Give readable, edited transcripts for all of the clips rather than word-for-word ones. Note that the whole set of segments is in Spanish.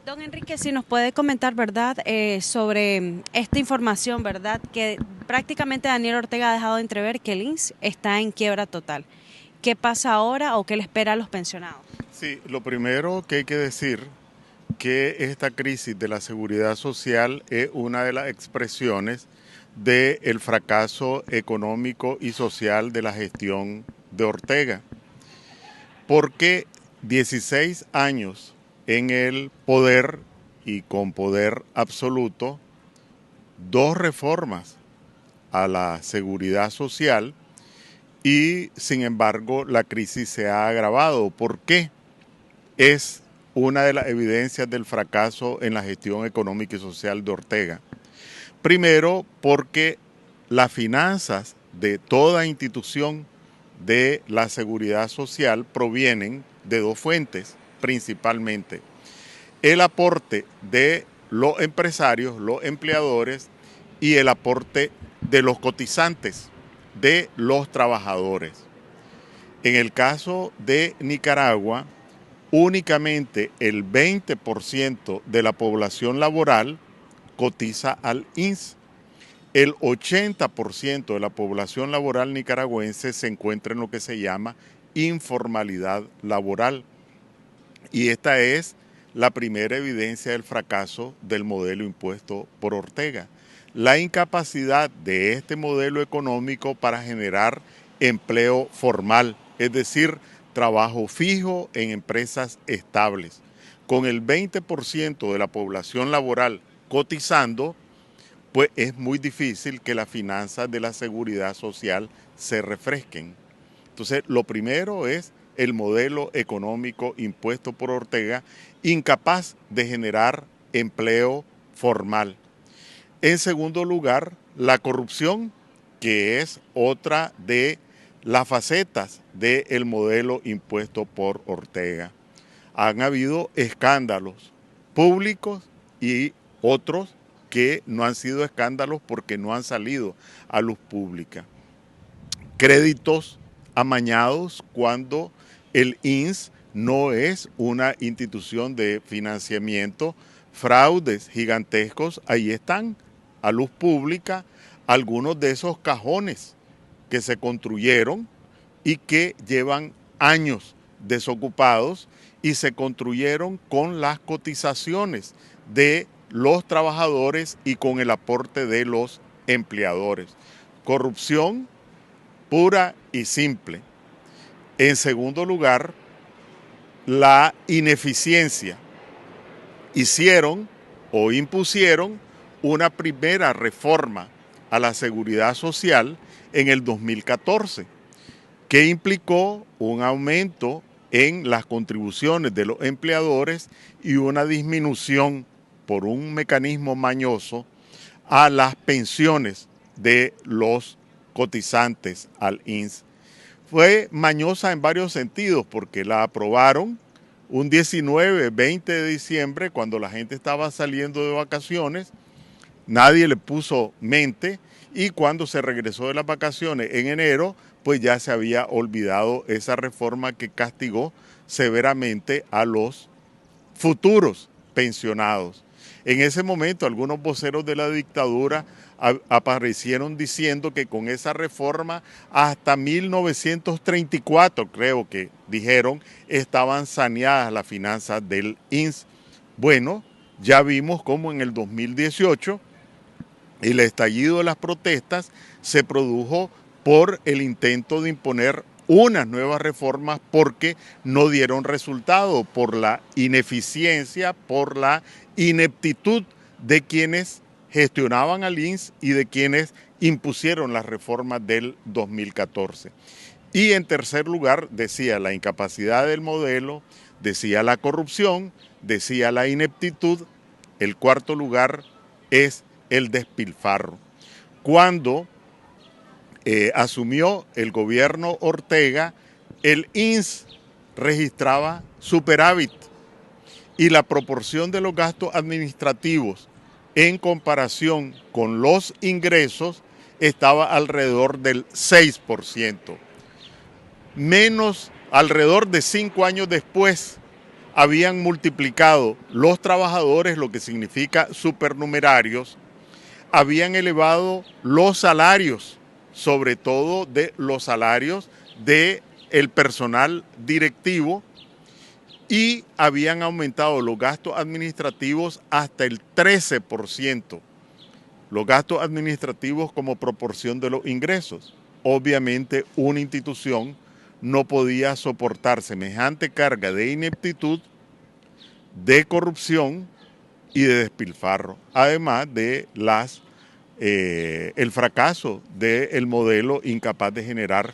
Don Enrique, si nos puede comentar, ¿verdad?, sobre esta información, ¿verdad?, que prácticamente Daniel Ortega ha dejado de entrever que el INSS está en quiebra total. ¿Qué pasa ahora o qué le espera a los pensionados? Sí, lo primero que hay que decir que esta crisis de la seguridad social es una de las expresiones del fracaso económico y social de la gestión de Ortega. Porque 16 años en el poder y con poder absoluto, dos reformas a la seguridad social y sin embargo la crisis se ha agravado. ¿Por qué? Es una de las evidencias del fracaso en la gestión económica y social de Ortega. Primero, porque las finanzas de toda institución de la seguridad social provienen de dos fuentes, principalmente. El aporte de los empresarios, los empleadores, y el aporte de los cotizantes, de los trabajadores. En el caso de Nicaragua, únicamente el 20% de la población laboral cotiza al INSS. El 80% de la población laboral nicaragüense se encuentra en lo que se llama informalidad laboral. Y esta es la primera evidencia del fracaso del modelo impuesto por Ortega. La incapacidad de este modelo económico para generar empleo formal, es decir, trabajo fijo en empresas estables. Con el 20% de la población laboral cotizando, pues es muy difícil que las finanzas de la seguridad social se refresquen. Entonces, lo primero es el modelo económico impuesto por Ortega, incapaz de generar empleo formal. En segundo lugar, la corrupción, que es otra de las facetas del modelo impuesto por Ortega. Han habido escándalos públicos y otros que no han sido escándalos porque no han salido a luz pública. Créditos amañados cuando el INSS no es una institución de financiamiento, fraudes gigantescos, ahí están a luz pública algunos de esos cajones que se construyeron y que llevan años desocupados y se construyeron con las cotizaciones de los trabajadores y con el aporte de los empleadores. Corrupción pura y simple. En segundo lugar, la ineficiencia. Hicieron o impusieron una primera reforma a la seguridad social en el 2014, que implicó un aumento en las contribuciones de los empleadores y una disminución por un mecanismo mañoso a las pensiones de los cotizantes al INSS. Fue mañosa en varios sentidos porque la aprobaron un 19, 20 de diciembre cuando la gente estaba saliendo de vacaciones, nadie le puso mente y cuando se regresó de las vacaciones en enero, pues ya se había olvidado esa reforma que castigó severamente a los futuros pensionados. En ese momento algunos voceros de la dictadura aparecieron diciendo que con esa reforma hasta 1934, creo que dijeron, estaban saneadas las finanzas del INSS. Bueno, ya vimos cómo en el 2018 el estallido de las protestas se produjo por el intento de imponer unas nuevas reformas porque no dieron resultado, por la ineficiencia, por la ineptitud de quienes gestionaban al INSS y de quienes impusieron las reformas del 2014. Y en tercer lugar, decía la incapacidad del modelo, decía la corrupción, decía la ineptitud. El cuarto lugar es el despilfarro. Cuando asumió el gobierno Ortega, el INSS registraba superávit y la proporción de los gastos administrativos en comparación con los ingresos estaba alrededor del 6%. Menos alrededor de 5 años después, habían multiplicado los trabajadores, lo que significa supernumerarios, habían elevado los salarios, sobre todo de los salarios del personal directivo, y habían aumentado los gastos administrativos hasta el 13%, los gastos administrativos como proporción de los ingresos. Obviamente una institución no podía soportar semejante carga de ineptitud, de corrupción y de despilfarro, además de el fracaso del modelo incapaz de generar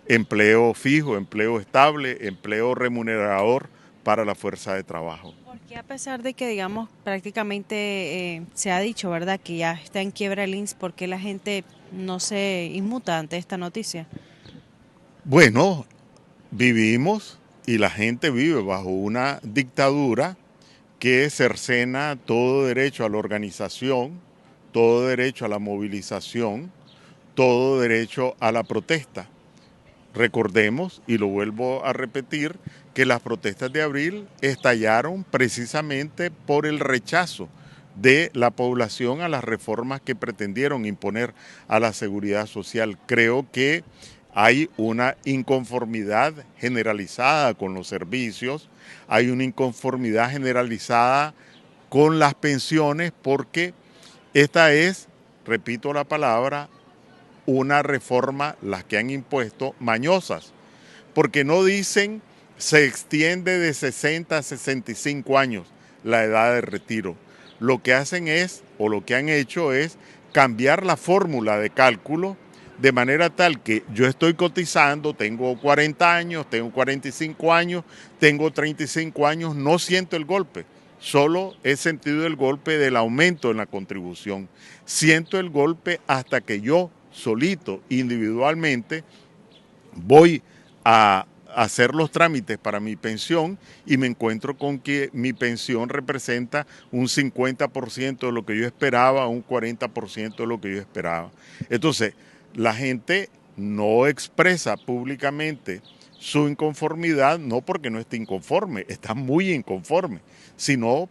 empleo fijo, empleo estable, empleo remunerador para la fuerza de trabajo. Porque a pesar de que, digamos, prácticamente se ha dicho, ¿verdad?, que ya está en quiebra el INSS, ¿por qué la gente no se inmuta ante esta noticia? Bueno, vivimos y la gente vive bajo una dictadura que cercena todo derecho a la organización, todo derecho a la movilización, todo derecho a la protesta. Recordemos, y lo vuelvo a repetir, que las protestas de abril estallaron precisamente por el rechazo de la población a las reformas que pretendieron imponer a la seguridad social. Creo que hay una inconformidad generalizada con los servicios, hay una inconformidad generalizada con las pensiones, porque esta es, repito la palabra, una reforma, las que han impuesto, mañosas, porque no dicen se extiende de 60 a 65 años la edad de retiro. Lo que hacen es, o lo que han hecho es, cambiar la fórmula de cálculo de manera tal que yo estoy cotizando, tengo 40 años, tengo 45 años, tengo 35 años, no siento el golpe. Solo he sentido el golpe del aumento en la contribución. Siento el golpe hasta que yo solito, individualmente, voy a hacer los trámites para mi pensión y me encuentro con que mi pensión representa un 50% de lo que yo esperaba, un 40% de lo que yo esperaba. Entonces, la gente no expresa públicamente su inconformidad, no porque no esté inconforme, está muy inconforme, sino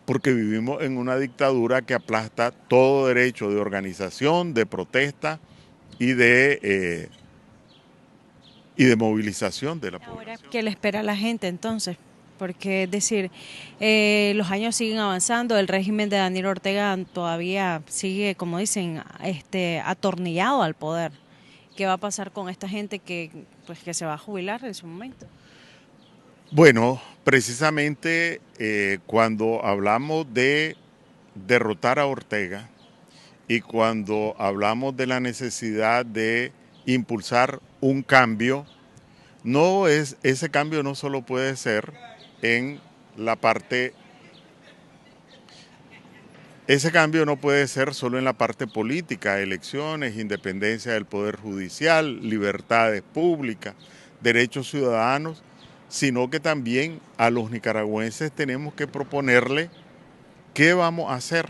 porque vivimos en una dictadura que aplasta todo derecho de organización, de protesta y de movilización de la población. Ahora, ¿qué le espera a la gente entonces? Porque es decir, los años siguen avanzando, el régimen de Daniel Ortega todavía sigue, como dicen, atornillado al poder. ¿Qué va a pasar con esta gente que se va a jubilar en su momento? Bueno, precisamente cuando hablamos de derrotar a Ortega y cuando hablamos de la necesidad de impulsar un cambio, ese cambio no solo puede ser en la parte, ese cambio no puede ser solo en la parte política, elecciones, independencia del poder judicial, libertades públicas, derechos ciudadanos, sino que también a los nicaragüenses tenemos que proponerle qué vamos a hacer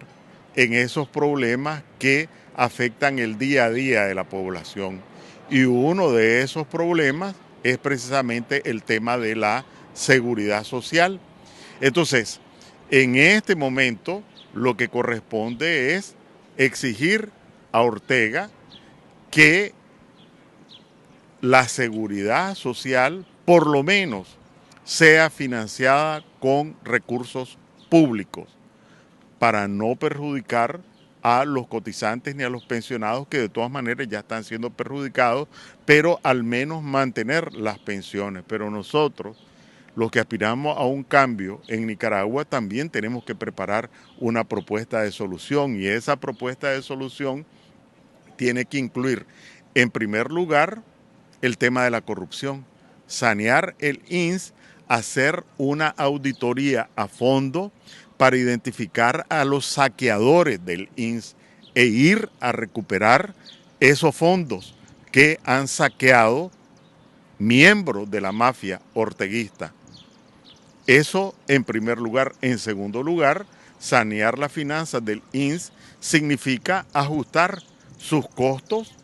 en esos problemas que afectan el día a día de la población. Y uno de esos problemas es precisamente el tema de la seguridad social. Entonces, en este momento, lo que corresponde es exigir a Ortega que la seguridad social, por lo menos, sea financiada con recursos públicos para no perjudicar a los cotizantes ni a los pensionados, que de todas maneras ya están siendo perjudicados, pero al menos mantener las pensiones. Pero nosotros, los que aspiramos a un cambio en Nicaragua, también tenemos que preparar una propuesta de solución, y esa propuesta de solución tiene que incluir, en primer lugar, el tema de la corrupción, sanear el INSS, hacer una auditoría a fondo para identificar a los saqueadores del INSS e ir a recuperar esos fondos que han saqueado miembros de la mafia orteguista. Eso en primer lugar. En segundo lugar, sanear las finanzas del INSS significa ajustar sus costos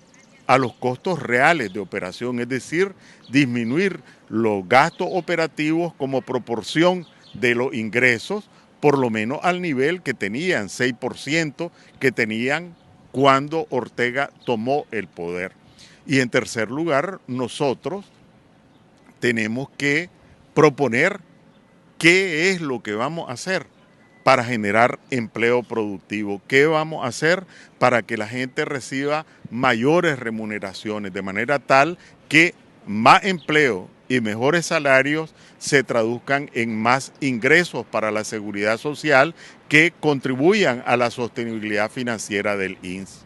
a los costos reales de operación, es decir, disminuir los gastos operativos como proporción de los ingresos, por lo menos al nivel que tenían, 6% que tenían cuando Ortega tomó el poder. Y en tercer lugar, nosotros tenemos que proponer qué es lo que vamos a hacer para generar empleo productivo, qué vamos a hacer para que la gente reciba mayores remuneraciones, de manera tal que más empleo y mejores salarios se traduzcan en más ingresos para la seguridad social que contribuyan a la sostenibilidad financiera del INS.